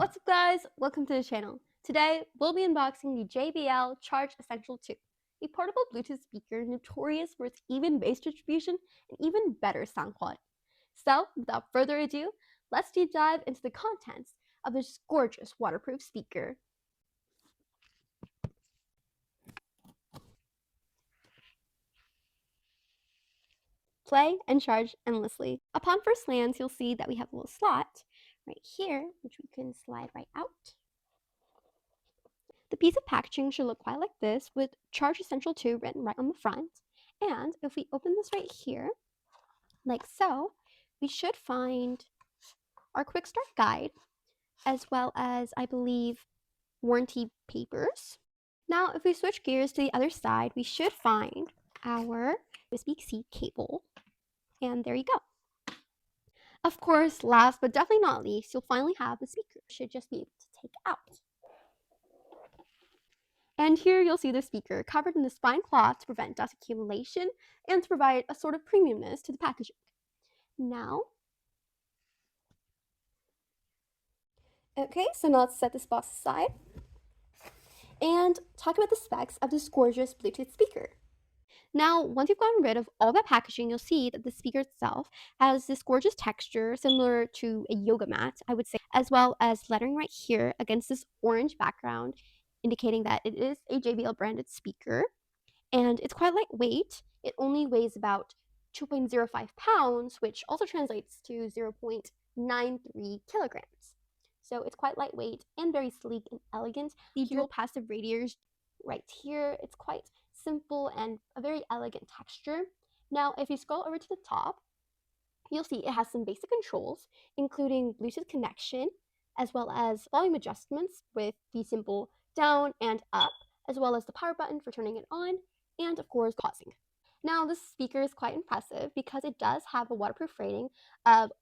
What's up guys, welcome to the channel. Today we'll be unboxing the JBL Charge Essential 2, a portable Bluetooth speaker notorious for its even bass distribution and even better sound quality. So without further ado, let's deep dive into the contents of this gorgeous waterproof speaker. Play and charge endlessly. Upon first glance, you'll see that we have a little slot right here, which we can slide right out. The piece of packaging should look quite like this, with Charge Essential 2 written right on the front. And if we open this right here, like so, we should find our quick start guide, as well as, I believe, warranty papers. Now, if we switch gears to the other side, we should find our USB-C cable. And there you go. Of course, last but definitely not least, you'll finally have the speaker. You should just be able to take out. And here you'll see the speaker covered in this fine cloth to prevent dust accumulation and to provide a sort of premiumness to the packaging. Now, so now let's set this box aside and talk about the specs of this gorgeous Bluetooth speaker. Now, once you've gotten rid of all that packaging, you'll see that the speaker itself has this gorgeous texture similar to a yoga mat, I would say, as well as lettering right here against this orange background, indicating that it is a JBL branded speaker. And it's quite lightweight. It only weighs about 2.05 pounds, which also translates to 0.93 kilograms. So it's quite lightweight and very sleek and elegant. The dual passive radiators right here, it's quite simple and a very elegant texture. Now, if you scroll over to the top, you'll see it has some basic controls, including Bluetooth connection, as well as volume adjustments with the simple down and up, as well as the power button for turning it on, and of course pausing. Now, this speaker is quite impressive because it does have a waterproof rating of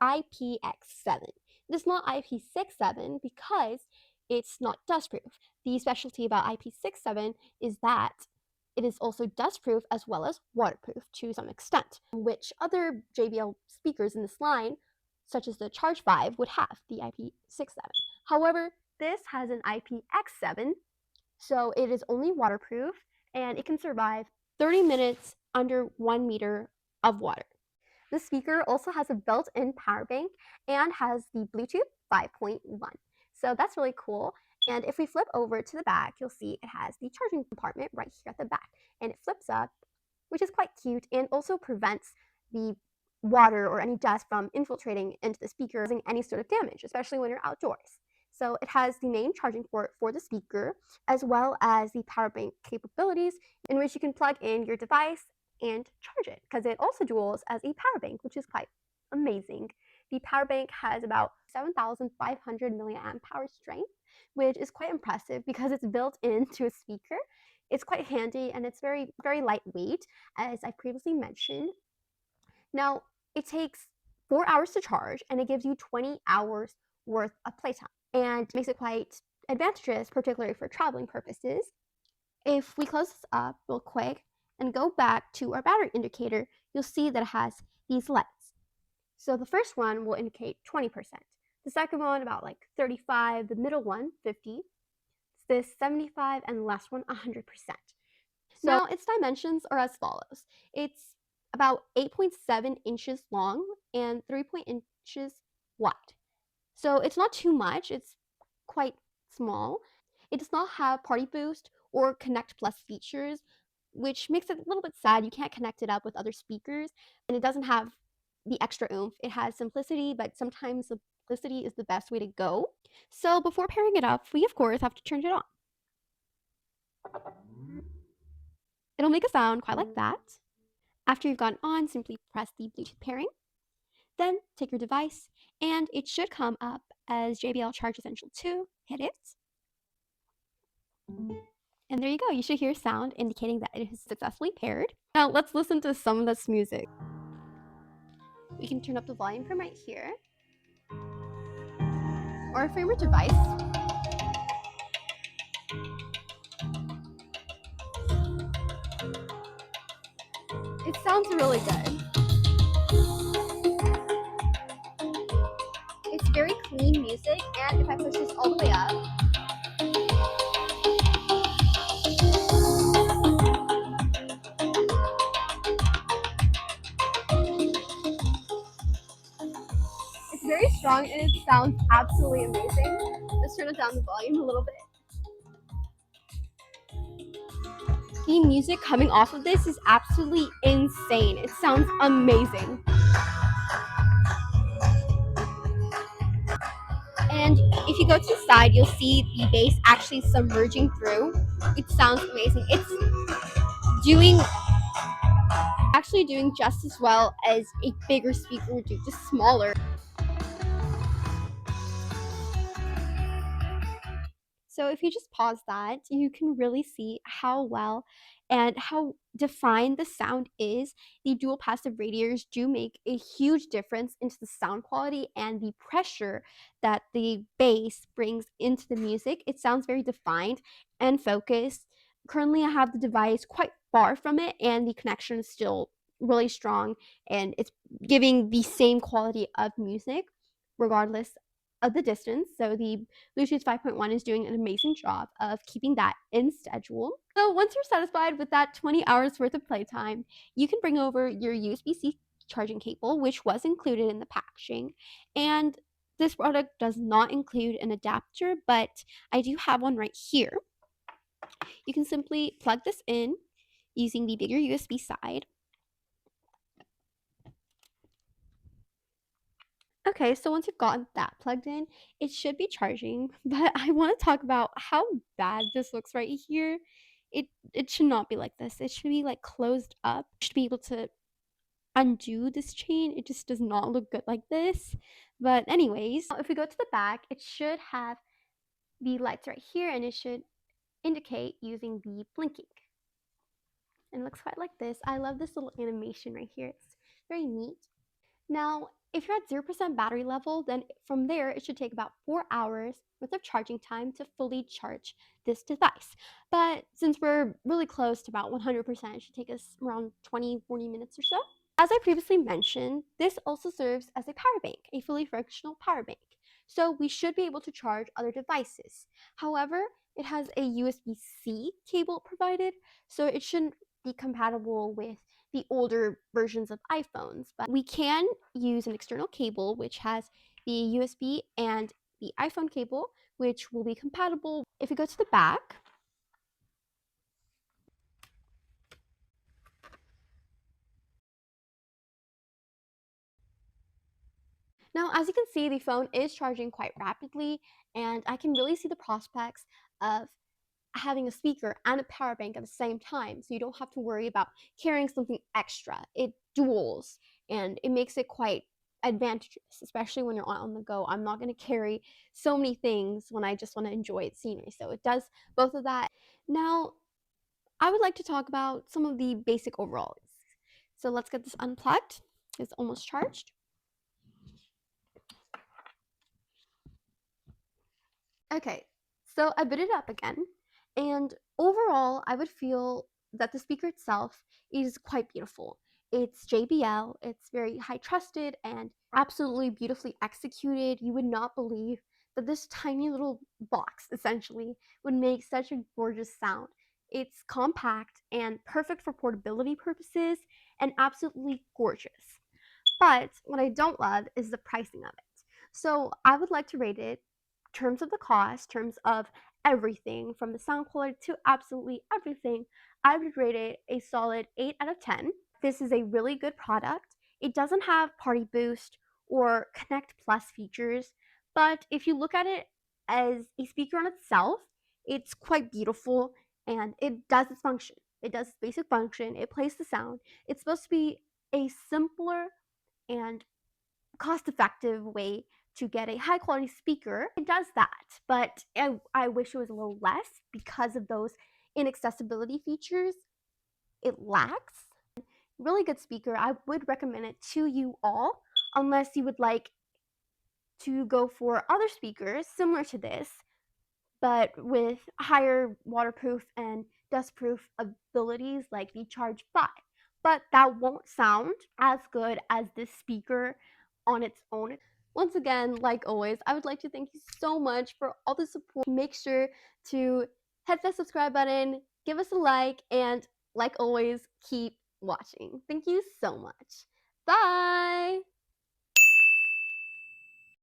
IPX7. It is not IP67 because it's not dustproof. The specialty about IP67 is that it is also dustproof as well as waterproof to some extent, which other JBL speakers in this line, such as the Charge 5, would have the IP67. However, this has an IPX7, so it is only waterproof and it can survive 30 minutes under 1 meter of water. The speaker also has a built-in power bank and has the Bluetooth 5.1. So that's really cool. And if we flip over to the back, you'll see it has the charging compartment right here at the back. And it flips up, which is quite cute and also prevents the water or any dust from infiltrating into the speaker, causing any sort of damage, especially when you're outdoors. So it has the main charging port for the speaker, as well as the power bank capabilities in which you can plug in your device and charge it, because it also duals as a power bank, which is quite amazing. The power bank has about 7,500 milliamp hour strength, which is quite impressive because it's built into a speaker. It's quite handy and it's very, very lightweight, as I previously mentioned. Now, it takes 4 hours to charge and it gives you 20 hours worth of playtime, and makes it quite advantageous, particularly for traveling purposes. If we close this up real quick and go back to our battery indicator, you'll see that it has these LEDs. So the first one will indicate 20%, the second one about like 35, the middle one 50, this 75, and the last one 100%. So now its dimensions are as follows. It's about 8.7 inches long and 3 inches wide. So it's not too much, it's quite small. It does not have Party Boost or Connect Plus features, which makes it a little bit sad. You can't connect it up with other speakers, and it doesn't have the extra oomph. It has simplicity, but sometimes simplicity is the best way to go. So before pairing it up, we of course have to turn it on. It'll make a sound quite like that. After you've gotten on, simply press the Bluetooth pairing. Then take your device, and it should come up as JBL Charge Essential 2. Hit it. And there you go. You should hear sound indicating that it is successfully paired. Now let's listen to some of this music. We can turn up the volume from right here, or from your device. It sounds really good. It's very clean music, and if I push this all the way up, it's very strong and it sounds absolutely amazing. Let's turn it down the volume a little bit. The music coming off of this is absolutely insane. It sounds amazing. And if you go to the side, you'll see the bass actually submerging through. It sounds amazing. It's doing actually doing just as well as a bigger speaker would do, just smaller. So if you just pause that, you can really see how well and how defined the sound is. The dual passive radiators do make a huge difference into the sound quality and the pressure that the bass brings into the music. It sounds very defined and focused. Currently, I have the device quite far from it, and the connection is still really strong, and it's giving the same quality of music regardless of the distance. So the Bluetooth 5.1 is doing an amazing job of keeping that in schedule. So once you're satisfied with that 20 hours worth of playtime, you can bring over your USB-C charging cable, which was included in the packaging. And this product does not include an adapter, but I do have one right here. You can simply plug this in using the bigger USB side. Okay, so once you've gotten that plugged in, it should be charging, but I want to talk about how bad this looks right here. It should not be like this. It should be like closed up. You should be able to undo this chain. It just does not look good like this. But anyways, if we go to the back, it should have the lights right here and it should indicate using the blinking. And it looks quite like this. I love this little animation right here. It's very neat. Now, if you're at 0% battery level, then from there, it should take about 4 hours worth of charging time to fully charge this device. But since we're really close to about 100%, it should take us around 20-40 minutes or so. As I previously mentioned, this also serves as a power bank, a fully functional power bank. So we should be able to charge other devices. However, it has a USB-C cable provided, so it shouldn't be compatible with the older versions of iPhones. But we can use an external cable, which has the USB and the iPhone cable, which will be compatible. If we go to the back, now, as you can see, the phone is charging quite rapidly, and I can really see the prospects of having a speaker and a power bank at the same time, so you don't have to worry about carrying something extra. It duals, and it makes it quite advantageous, especially when you're on the go. I'm not going to carry so many things when I just want to enjoy the scenery, so it does both of that. Now, I would like to talk about some of the basic overalls. So let's get this unplugged. It's almost charged. Okay, so I booted it up again, and overall, I would feel that the speaker itself is quite beautiful. It's JBL, it's very high trusted and absolutely beautifully executed. You would not believe that this tiny little box essentially would make such a gorgeous sound. It's compact and perfect for portability purposes and absolutely gorgeous. But what I don't love is the pricing of it. So I would like to rate it terms of the cost, terms of everything from the sound quality to absolutely everything. I would rate it a solid 8 out of 10. This is a really good product. It doesn't have Party Boost or Connect Plus features, but if you look at it as a speaker on itself, it's quite beautiful and it does its function. It does its basic function. It plays the sound. It's supposed to be a simpler and cost effective way to get a high quality speaker. It does that, but I wish it was a little less because of those inaccessibility features it lacks. Really good speaker. I would recommend it to you all, unless you would like to go for other speakers similar to this, but with higher waterproof and dustproof abilities like the Charge 5. But that won't sound as good as this speaker on its own. Once again, like always, I would like to thank you so much for all the support. Make sure to hit that subscribe button, give us a like, and like always, keep watching. Thank you so much. Bye!